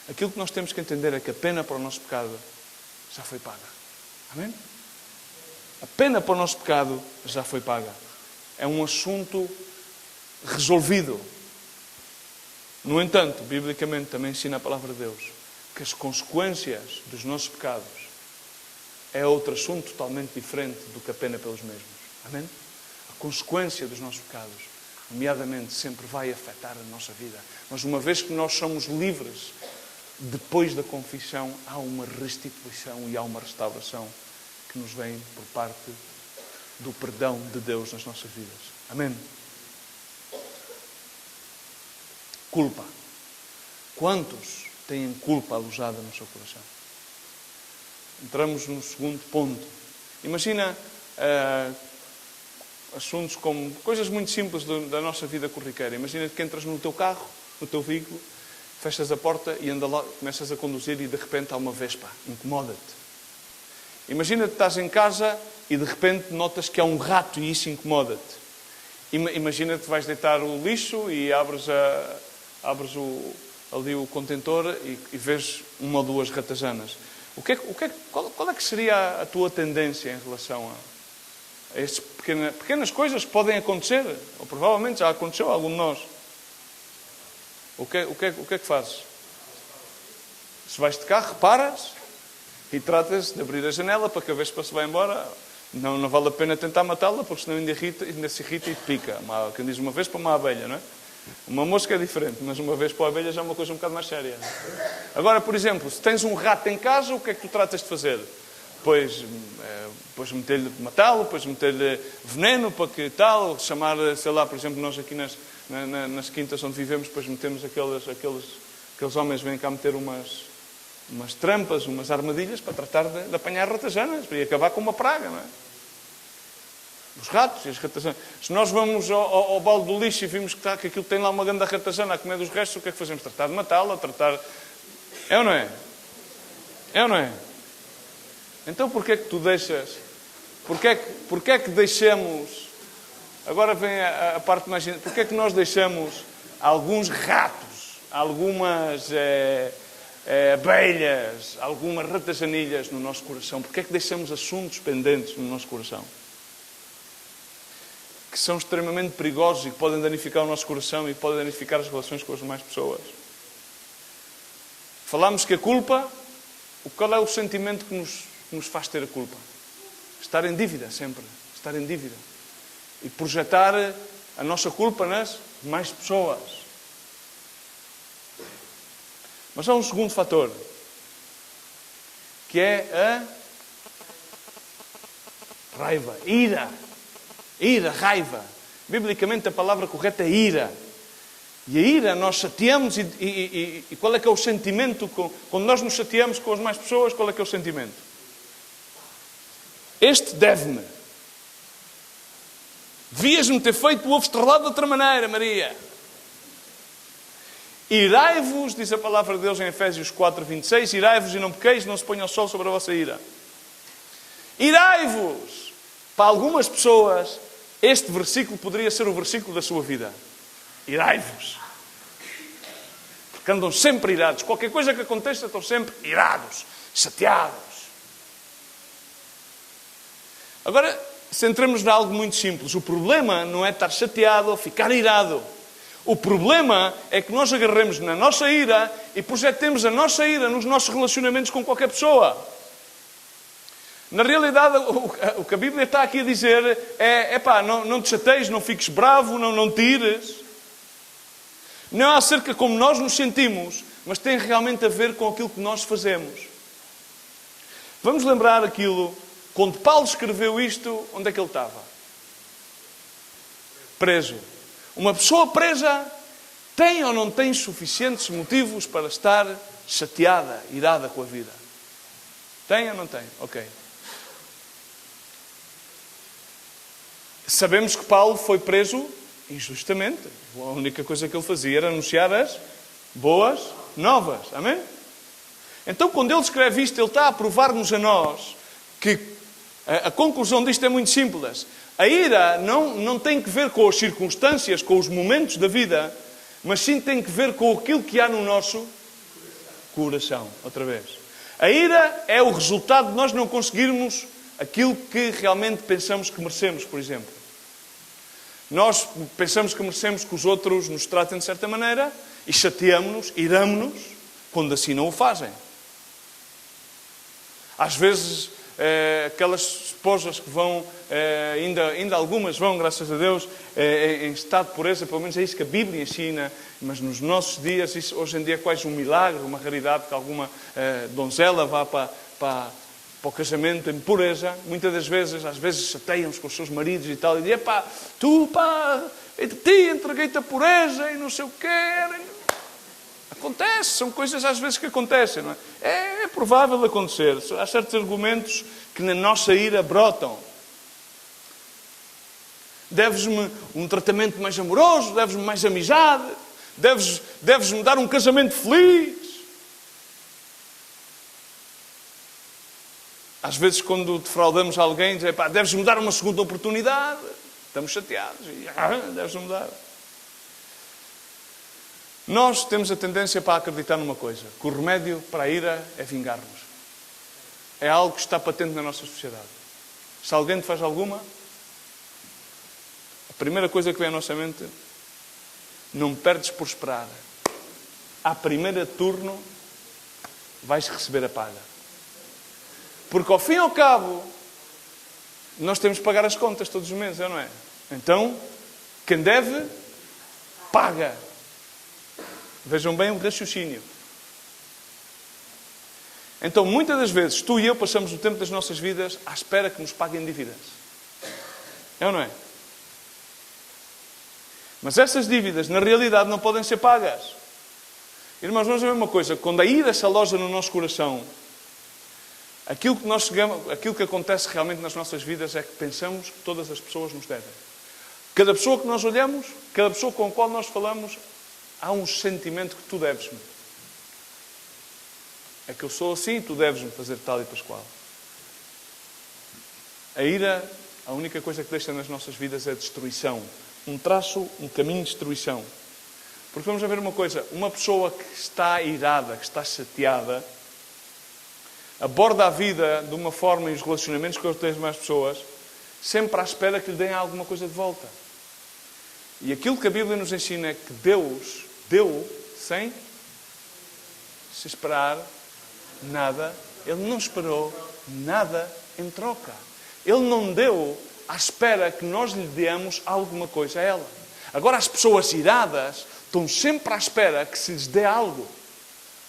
Aquilo que nós temos que entender é que a pena para o nosso pecado já foi paga. Amém? A pena para o nosso pecado já foi paga. É um assunto resolvido. No entanto, biblicamente também ensina a palavra de Deus que as consequências dos nossos pecados é outro assunto totalmente diferente do que a pena pelos mesmos. Amém? A consequência dos nossos pecados, nomeadamente, sempre vai afetar a nossa vida. Mas uma vez que nós somos livres, depois da confissão, há uma restituição e há uma restauração que nos vem por parte do perdão de Deus nas nossas vidas. Amém? Culpa. Quantos têm culpa alojada no seu coração? Entramos no segundo ponto. Imagina assuntos como coisas muito simples da nossa vida corriqueira. Imagina que entras no teu carro, no teu veículo, fechas a porta e anda lá, começas a conduzir e de repente há uma vespa. Incomoda-te. Imagina que estás em casa e de repente notas que há um rato e isso incomoda-te. Imagina que vais deitar o lixo e abres ali o contentor e vês uma ou duas ratazanas. Qual é que seria a tua tendência em relação Estas pequenas coisas que podem acontecer, ou provavelmente já aconteceu a algum de nós. O que é que fazes? Se vais de carro, paras e tratas de abrir a janela para que a vespa se vá embora. Não vale a pena tentar matá-la, porque senão ainda se irrita e pica. Quem diz uma vez para uma abelha, não é? Uma mosca é diferente, mas uma vez para a abelha já é uma coisa um bocado mais séria. Agora, por exemplo, se tens um rato em casa, o que é que tu tratas de fazer? Pois meter-lhe, matá-lo, depois meter-lhe veneno para que tal, chamar, sei lá, por exemplo, nós aqui nas quintas onde vivemos, depois metemos aqueles homens vêm cá meter umas trampas, umas armadilhas para tratar de apanhar ratazanas, para ir acabar com uma praga, não é? Os ratos e as ratazanas. Se nós vamos ao balde do lixo e vimos que aquilo tem lá uma grande ratazana a comer dos restos, o que é que fazemos? Tratar de matá-la, É ou não é? É ou não é? Então porquê é que tu deixas? Porquê é que deixamos... Agora vem a parte mais... Porquê é que nós deixamos alguns ratos, algumas abelhas, algumas ratazanilhas no nosso coração? Porquê é que deixamos assuntos pendentes no nosso coração? Que são extremamente perigosos e que podem danificar o nosso coração e que podem danificar as relações com as demais pessoas. Falámos que a culpa, qual é o sentimento que nos faz ter a culpa? Estar em dívida sempre. Estar em dívida. E projetar a nossa culpa nas demais pessoas. Mas há um segundo fator, que é a raiva, ira. Ira, raiva. Biblicamente a palavra correta é ira. E a ira nós chateamos e qual é que é o sentimento? Quando nós nos chateamos com as mais pessoas, qual é que é o sentimento? Este deve-me. Devias-me ter feito o ovo estrelado de outra maneira, Maria. Irai-vos, diz a palavra de Deus em Efésios 4:26, irai-vos e não pequeis, não se ponha o sol sobre a vossa ira. Irai-vos. Para algumas pessoas, este versículo poderia ser o versículo da sua vida. Irai-vos. Porque andam sempre irados. Qualquer coisa que aconteça, estão sempre irados, chateados. Agora, centramos-nos em algo muito simples. O problema não é estar chateado ou ficar irado. O problema é que nós agarremos na nossa ira e projetemos a nossa ira nos nossos relacionamentos com qualquer pessoa. Na realidade, o que a Bíblia está aqui a dizer é não te chateies, não fiques bravo, não tires. Não é acerca de como nós nos sentimos, mas tem realmente a ver com aquilo que nós fazemos. Vamos lembrar aquilo, quando Paulo escreveu isto, onde é que ele estava? Preso. Uma pessoa presa tem ou não tem suficientes motivos para estar chateada, irada com a vida? Tem ou não tem? Ok. Sabemos que Paulo foi preso injustamente. A única coisa que ele fazia era anunciar as boas novas. Amém? Então, quando ele escreve isto, ele está a provar-nos a nós que a conclusão disto é muito simples. A ira não tem que ver com as circunstâncias, com os momentos da vida, mas sim tem que ver com aquilo que há no nosso coração. Outra vez. A ira é o resultado de nós não conseguirmos aquilo que realmente pensamos que merecemos, por exemplo. Nós pensamos que merecemos que os outros nos tratem de certa maneira e chateamos-nos, iramos-nos, quando assim não o fazem. Às vezes, aquelas esposas que vão, ainda algumas vão, graças a Deus, em estado de pureza, pelo menos é isso que a Bíblia ensina, mas nos nossos dias, isso hoje em dia é quase um milagre, uma raridade que alguma donzela vá para o casamento em pureza. Muitas das vezes, às vezes chateiam-se com os seus maridos e tal, e dizem, de ti entreguei-te a pureza e não sei o quê. Acontece, são coisas às vezes que acontecem, não é? É provável acontecer. Há certos argumentos que na nossa ira brotam. Deves-me um tratamento mais amoroso, deves-me mais amizade, deves-me dar um casamento feliz. Às vezes, quando defraudamos alguém, dizem, deves-me dar uma segunda oportunidade. Estamos chateados. Deves-me dar. Nós temos a tendência para acreditar numa coisa, que o remédio para a ira é vingar-nos. É algo que está patente na nossa sociedade. Se alguém te faz alguma, primeira coisa que vem à nossa mente, não perdes por esperar. À primeira turno, vais receber a paga. Porque ao fim e ao cabo, nós temos que pagar as contas todos os meses, não é? Então, quem deve, paga. Vejam bem o raciocínio. Então, muitas das vezes, tu e eu passamos o tempo das nossas vidas à espera que nos paguem dívidas. É ou não é? Mas essas dívidas, na realidade, não podem ser pagas. Irmãos, vamos ver uma coisa. Quando a ira se aloja no nosso coração, aquilo que acontece realmente nas nossas vidas é que pensamos que todas as pessoas nos devem. Cada pessoa que nós olhamos, cada pessoa com a qual nós falamos, há um sentimento que tu deves-me. É que eu sou assim, tu deves-me fazer tal e pascual. A ira, a única coisa que deixa nas nossas vidas é destruição. Um traço, um caminho de destruição. Porque vamos ver uma coisa. Uma pessoa que está irada, que está chateada, aborda a vida de uma forma e os relacionamentos com as demais pessoas, sempre à espera que lhe deem alguma coisa de volta. E aquilo que a Bíblia nos ensina é que Deus deu sem se esperar nada. Ele não esperou nada em troca. Ele não deu à espera que nós lhe demos alguma coisa a ela. Agora as pessoas iradas estão sempre à espera que se lhes dê algo.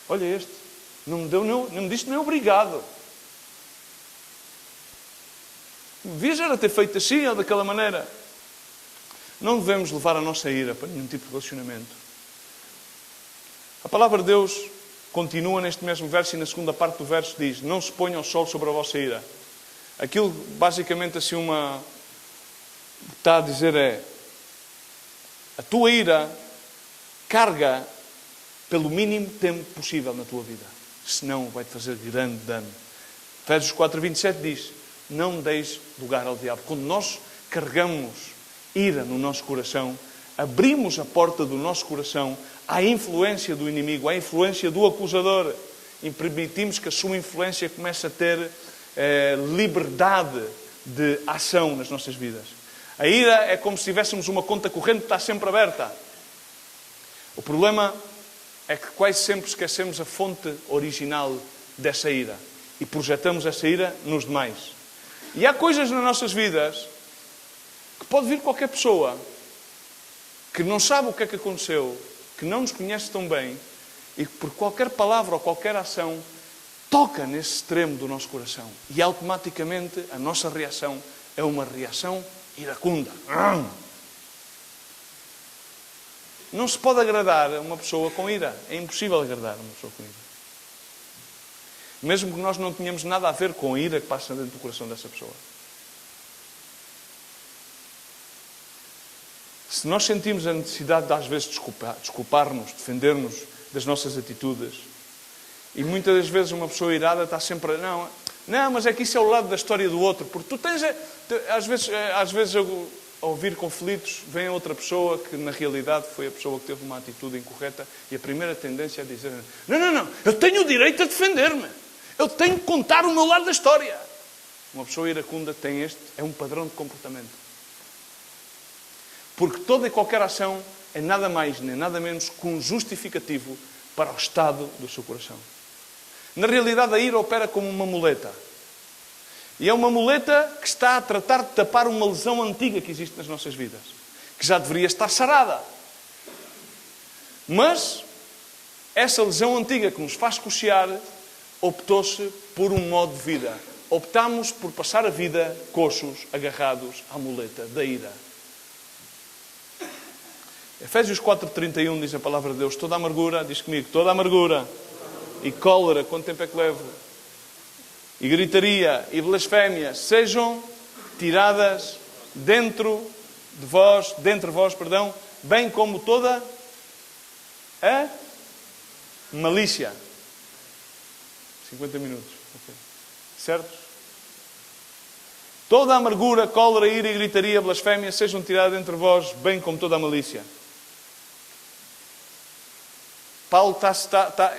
Olha este, não me disse nem obrigado. Devias era ter feito assim ou daquela maneira. Não devemos levar a nossa ira para nenhum tipo de relacionamento. A palavra de Deus continua neste mesmo verso e na segunda parte do verso diz: não se ponha o sol sobre a vossa ira. Aquilo, basicamente, assim, está a dizer é: a tua ira carga pelo mínimo tempo possível na tua vida. Senão vai-te fazer grande dano. Efésios 4:27 diz: não deis lugar ao diabo. Quando nós carregamos ira no nosso coração, abrimos a porta do nosso coração à influência do inimigo, à influência do acusador, e permitimos que a sua influência comece a ter liberdade de ação nas nossas vidas. A ira é como se tivéssemos uma conta corrente que está sempre aberta. O problema é que quase sempre esquecemos a fonte original dessa ira e projetamos essa ira nos demais. E há coisas nas nossas vidas que pode vir qualquer pessoa que não sabe o que é que aconteceu, que não nos conhece tão bem e que por qualquer palavra ou qualquer ação toca nesse extremo do nosso coração. E automaticamente a nossa reação é uma reação iracunda. Não se pode agradar a uma pessoa com ira. É impossível agradar a uma pessoa com ira. Mesmo que nós não tenhamos nada a ver com a ira que passa dentro do coração dessa pessoa. Se nós sentimos a necessidade de, às vezes, desculpar-nos, defender-nos das nossas atitudes, e muitas das vezes uma pessoa irada está sempre a... Não, mas é que isso é o lado da história do outro. Porque tu tens... Às vezes eu, ao ouvir conflitos, vem outra pessoa que, na realidade, foi a pessoa que teve uma atitude incorreta, e a primeira tendência é dizer: Não, eu tenho o direito a defender-me. Eu tenho que contar o meu lado da história. Uma pessoa iracunda tem é um padrão de comportamento. Porque toda e qualquer ação é nada mais nem nada menos que um justificativo para o estado do seu coração. Na realidade, a ira opera como uma muleta. E é uma muleta que está a tratar de tapar uma lesão antiga que existe nas nossas vidas, que já deveria estar sarada. Mas essa lesão antiga que nos faz coxear optou-se por um modo de vida. Optámos por passar a vida coxos, agarrados à muleta da ira. Efésios 4:31 diz a palavra de Deus: toda amargura, diz comigo, toda amargura e cólera, quanto tempo é que levo? E gritaria e blasfémia sejam tiradas dentre vós, bem como toda a malícia. 50 minutos. Okay. Certo? Toda a amargura, cólera, ira e gritaria, blasfémia sejam tiradas dentre vós, bem como toda a malícia. Paulo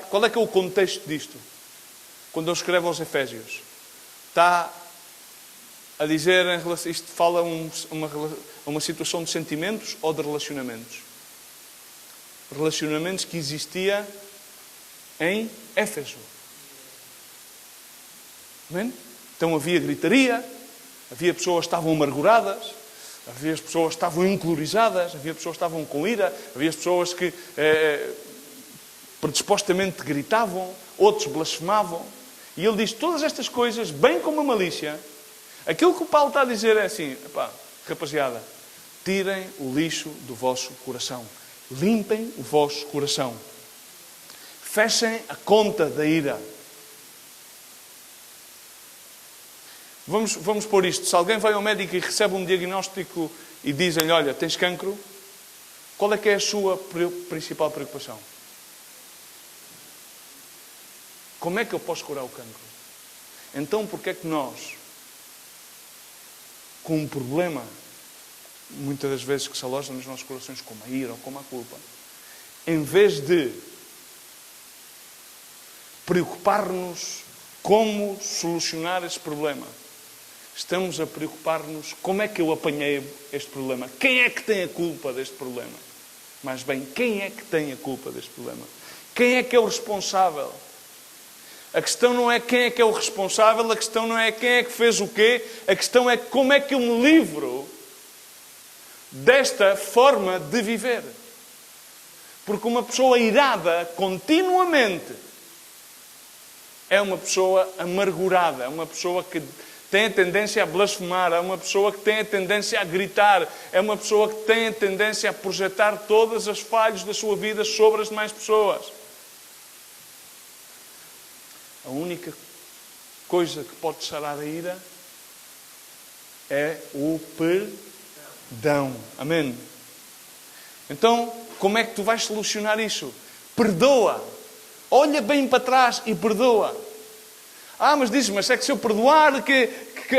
qual é que é o contexto disto? Quando ele escreve aos Efésios, está a dizer, isto fala uma situação de sentimentos ou de relacionamentos. Relacionamentos que existia em Éfeso. Amém? Então havia gritaria, havia pessoas que estavam amarguradas, havia pessoas que estavam incolorizadas, havia pessoas que estavam com ira, havia pessoas que predispostamente gritavam, outros blasfemavam. E ele diz todas estas coisas, bem como a malícia. Aquilo que o Paulo está a dizer é assim, rapaziada, tirem o lixo do vosso coração. Limpem o vosso coração. Fechem a conta da ira. Vamos pôr isto. Se alguém vai ao médico e recebe um diagnóstico e dizem-lhe, olha, tens cancro, qual é que é a sua principal preocupação? Como é que eu posso curar o cancro? Então, porquê é que nós, com um problema, muitas das vezes que se aloja nos nossos corações, como a ira ou como a culpa, em vez de preocupar-nos como solucionar esse problema, estamos a preocupar-nos como é que eu apanhei este problema? Quem é que tem a culpa deste problema? Mais bem, quem é que tem a culpa deste problema? Quem é que é o responsável? A questão não é quem é que é o responsável, a questão não é quem é que fez o quê, a questão é como é que eu me livro desta forma de viver. Porque uma pessoa irada continuamente é uma pessoa amargurada, é uma pessoa que tem a tendência a blasfemar, é uma pessoa que tem a tendência a gritar, é uma pessoa que tem a tendência a projetar todas as falhas da sua vida sobre as demais pessoas. A única coisa que pode sarar a ira é o perdão. Amém? Então, como é que tu vais solucionar isso? Perdoa. Olha bem para trás e perdoa. Mas diz, mas é que se eu perdoar que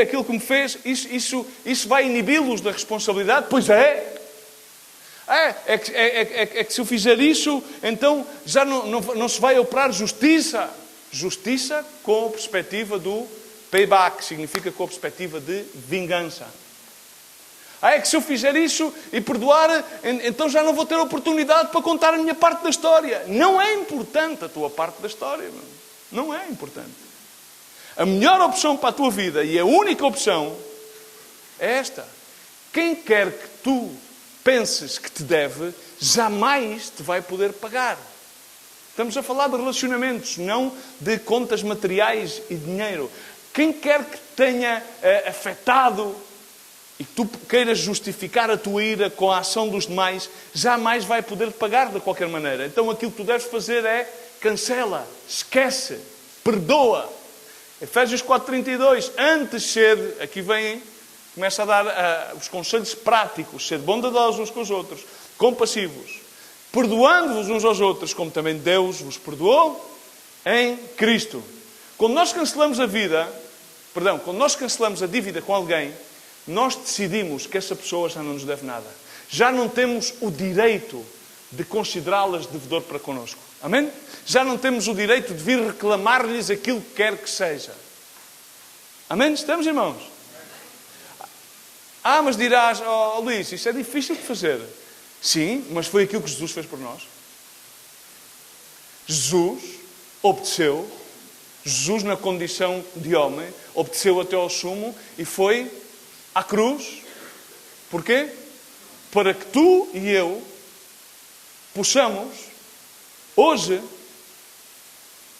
aquilo que me fez, isso vai inibi-los da responsabilidade? Pois é. É que se eu fizer isso, então já não se vai operar justiça. Justiça com a perspectiva do payback, significa com a perspectiva de vingança. É que se eu fizer isso e perdoar, então já não vou ter oportunidade para contar a minha parte da história. Não é importante a tua parte da história. Não é importante. A melhor opção para a tua vida e a única opção é esta. Quem quer que tu penses que te deve, jamais te vai poder pagar. Estamos a falar de relacionamentos, não de contas materiais e dinheiro. Quem quer que tenha afetado e que tu queiras justificar a tua ira com a ação dos demais, jamais vai poder pagar de qualquer maneira. Então aquilo que tu deves fazer é cancela, esquece, perdoa. Efésios 4:32, antes ser, aqui vem, começa a dar os conselhos práticos, ser bondosos uns com os outros, compassivos, perdoando-vos uns aos outros, como também Deus vos perdoou em Cristo. Quando nós cancelamos quando nós cancelamos a dívida com alguém, nós decidimos que essa pessoa já não nos deve nada. Já não temos o direito de considerá-las devedor para connosco. Amém? Já não temos o direito de vir reclamar-lhes aquilo que quer que seja. Amém? Estamos, irmãos? Mas dirás, Luís, isso é difícil de fazer. Sim, mas foi aquilo que Jesus fez por nós. Jesus obedeceu. Jesus, na condição de homem, obedeceu até ao sumo e foi à cruz. Porquê? Para que tu e eu possamos, hoje,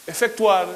efetuar